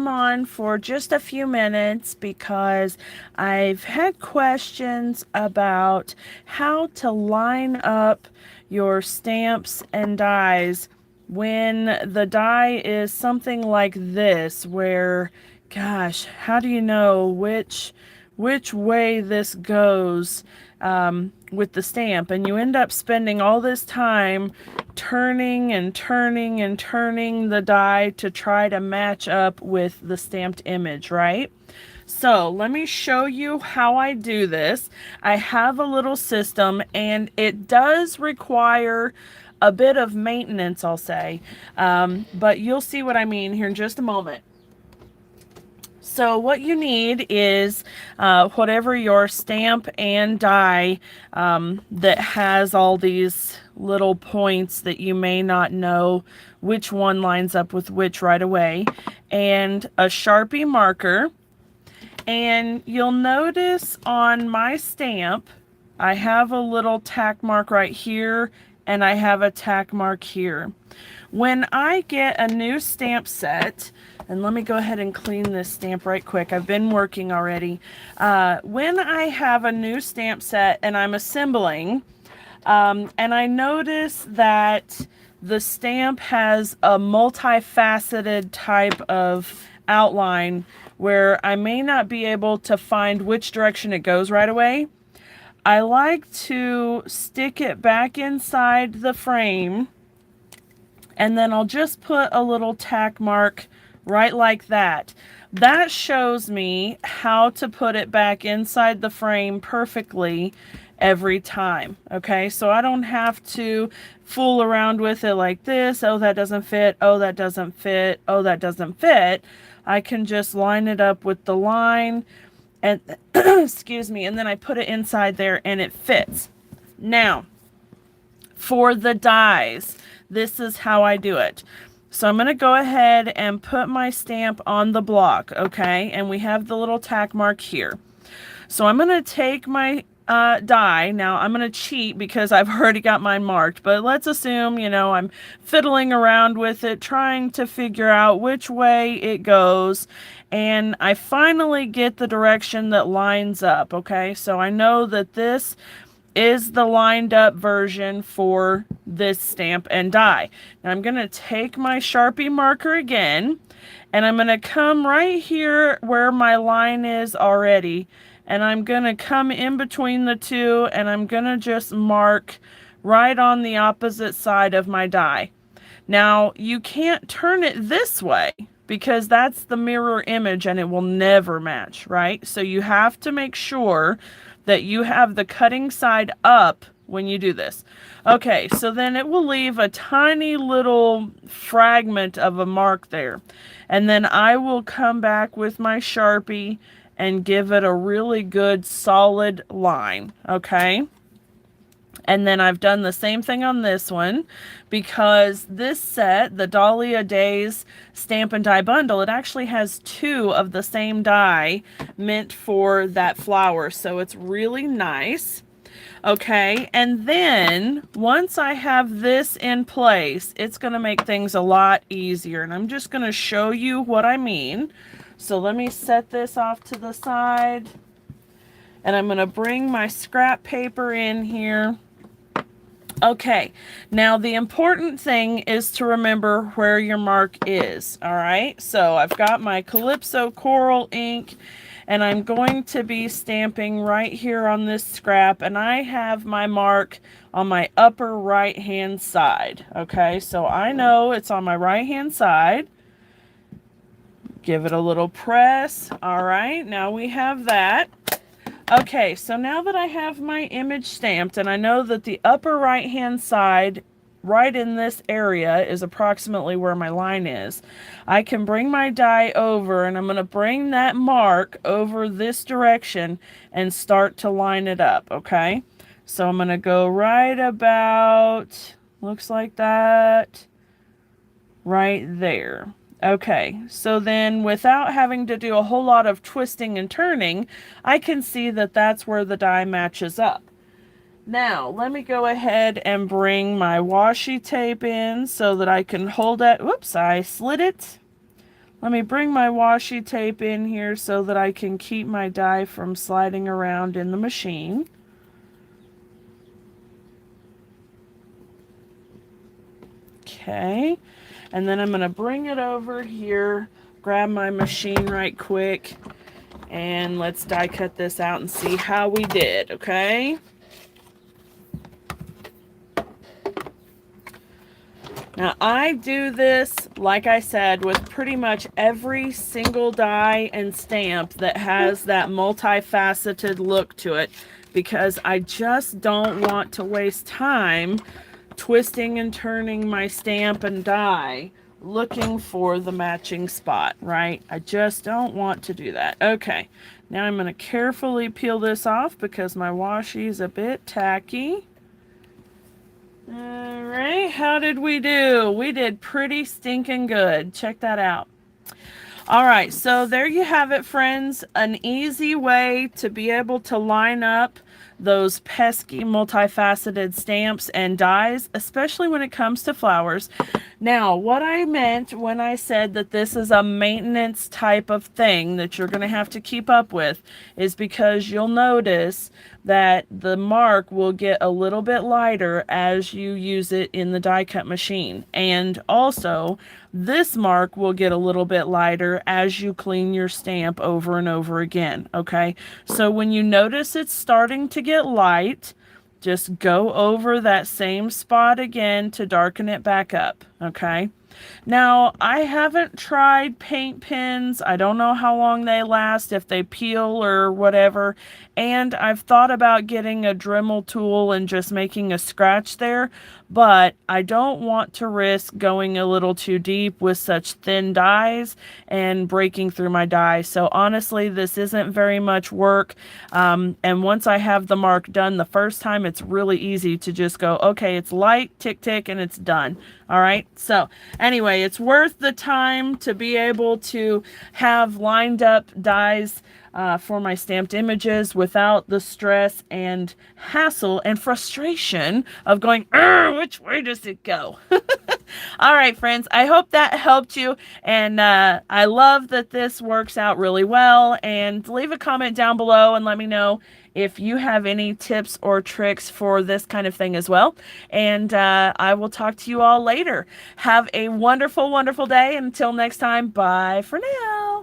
come on for just a few minutes because I've had questions about how to line up your stamps and dies when the die is something like this, where, gosh, how do you know which way this goes with the stamp? And you end up spending all this time turning and turning and turning the die to try to match up with the stamped image, right? So let me show you how I do this. I have a little system, and it does require a bit of maintenance, I'll say, but you'll see what I mean here in just a moment. So what you need is whatever your stamp and die that has all these little points that you may not know which one lines up with which right away, and a Sharpie marker. And you'll notice on my stamp, I have a little tack mark right here, and I have a tack mark here. When I get a new stamp set, and let me go ahead and clean this stamp right quick. I've been working already. When I have a new stamp set and I'm assembling, and I notice that the stamp has a multifaceted type of outline where I may not be able to find which direction it goes right away, I like to stick it back inside the frame, and then I'll just put a little tack mark right like that. That shows me how to put it back inside the frame perfectly every time. Okay, so I don't have to fool around with it like this. Oh, that doesn't fit. Oh, that doesn't fit. Oh, that doesn't fit. I can just line it up with the line and excuse me, and then I put it inside there and it fits. Now, for the dies, this is how I do it. So I'm going to go ahead and put my stamp on the block, okay? And we have the little tack mark here. So I'm going to take my die. Now I'm going to cheat because I've already got mine marked, but let's assume, you know, I'm fiddling around with it, trying to figure out which way it goes, and I finally get the direction that lines up, okay? So I know that this is the lined up version for this stamp and die. Now I'm going to take my Sharpie marker again, and I'm going to come right here where my line is already, and I'm going to come in between the two, and I'm going to just mark right on the opposite side of my die. Now, you can't turn it this way because that's the mirror image and it will never match, right? So you have to make sure that you have the cutting side up when you do this. Okay, so then it will leave a tiny little fragment of a mark there. And then I will come back with my Sharpie and give it a really good solid line, okay? And then I've done the same thing on this one, because this set, the Dahlia Days Stamp and Die Bundle, it actually has two of the same die meant for that flower. So it's really nice. Okay, and then once I have this in place, it's going to make things a lot easier. And I'm just going to show you what I mean. So let me set this off to the side. And I'm going to bring my scrap paper in here. Okay, now the important thing is to remember where your mark is, all right? So I've got my Calypso Coral ink, and I'm going to be stamping right here on this scrap, and I have my mark on my upper right-hand side, okay? So I know it's on my right-hand side. Give it a little press. All right, now we have that. Okay, so now that I have my image stamped and I know that the upper right hand side right in this area is approximately where my line is, I can bring my die over, and I'm going to bring that mark over this direction and start to line it up, okay? So I'm going to go right about, looks like that, right there. Okay, so then without having to do a whole lot of twisting and turning, I can see that that's where the die matches up. Now, let me go ahead and bring my washi tape in so that I can hold it. Whoops, I slid it. Let me bring my washi tape in here so that I can keep my die from sliding around in the machine. Okay, and then I'm going to bring it over here, grab my machine right quick, and let's die cut this out and see how we did, okay? Now I do this, like I said, with pretty much every single die and stamp that has that multifaceted look to it, because I just don't want to waste time twisting and turning my stamp and die looking for the matching spot, right? I just don't want to do that. Okay, now I'm going to carefully peel this off because my washi is a bit tacky. All right, how did we do? We did pretty stinking good. Check that out. All right, so there you have it, friends. An easy way to be able to line up those pesky multifaceted stamps and dies, especially when it comes to flowers. Now, what I meant when I said that this is a maintenance type of thing that you're going to have to keep up with is because you'll notice that the mark will get a little bit lighter as you use it in the die cut machine. And also, this mark will get a little bit lighter as you clean your stamp over and over again, okay? So when you notice it's starting to get light, just go over that same spot again to darken it back up, okay? Now, I haven't tried paint pens. I don't know how long they last, if they peel or whatever. And I've thought about getting a Dremel tool and just making a scratch there. But I don't want to risk going a little too deep with such thin dies and breaking through my die. So honestly, this isn't very much work. And once I have the mark done the first time, it's really easy to just go, okay, it's light, tick, tick, and it's done. All right. So anyway, it's worth the time to be able to have lined up dies for my stamped images without the stress and hassle and frustration of going, which way does it go? All right, friends, I hope that helped you. And I love that this works out really well. And leave a comment down below and let me know if you have any tips or tricks for this kind of thing as well. And I will talk to you all later. Have a wonderful, wonderful day. Until next time, bye for now.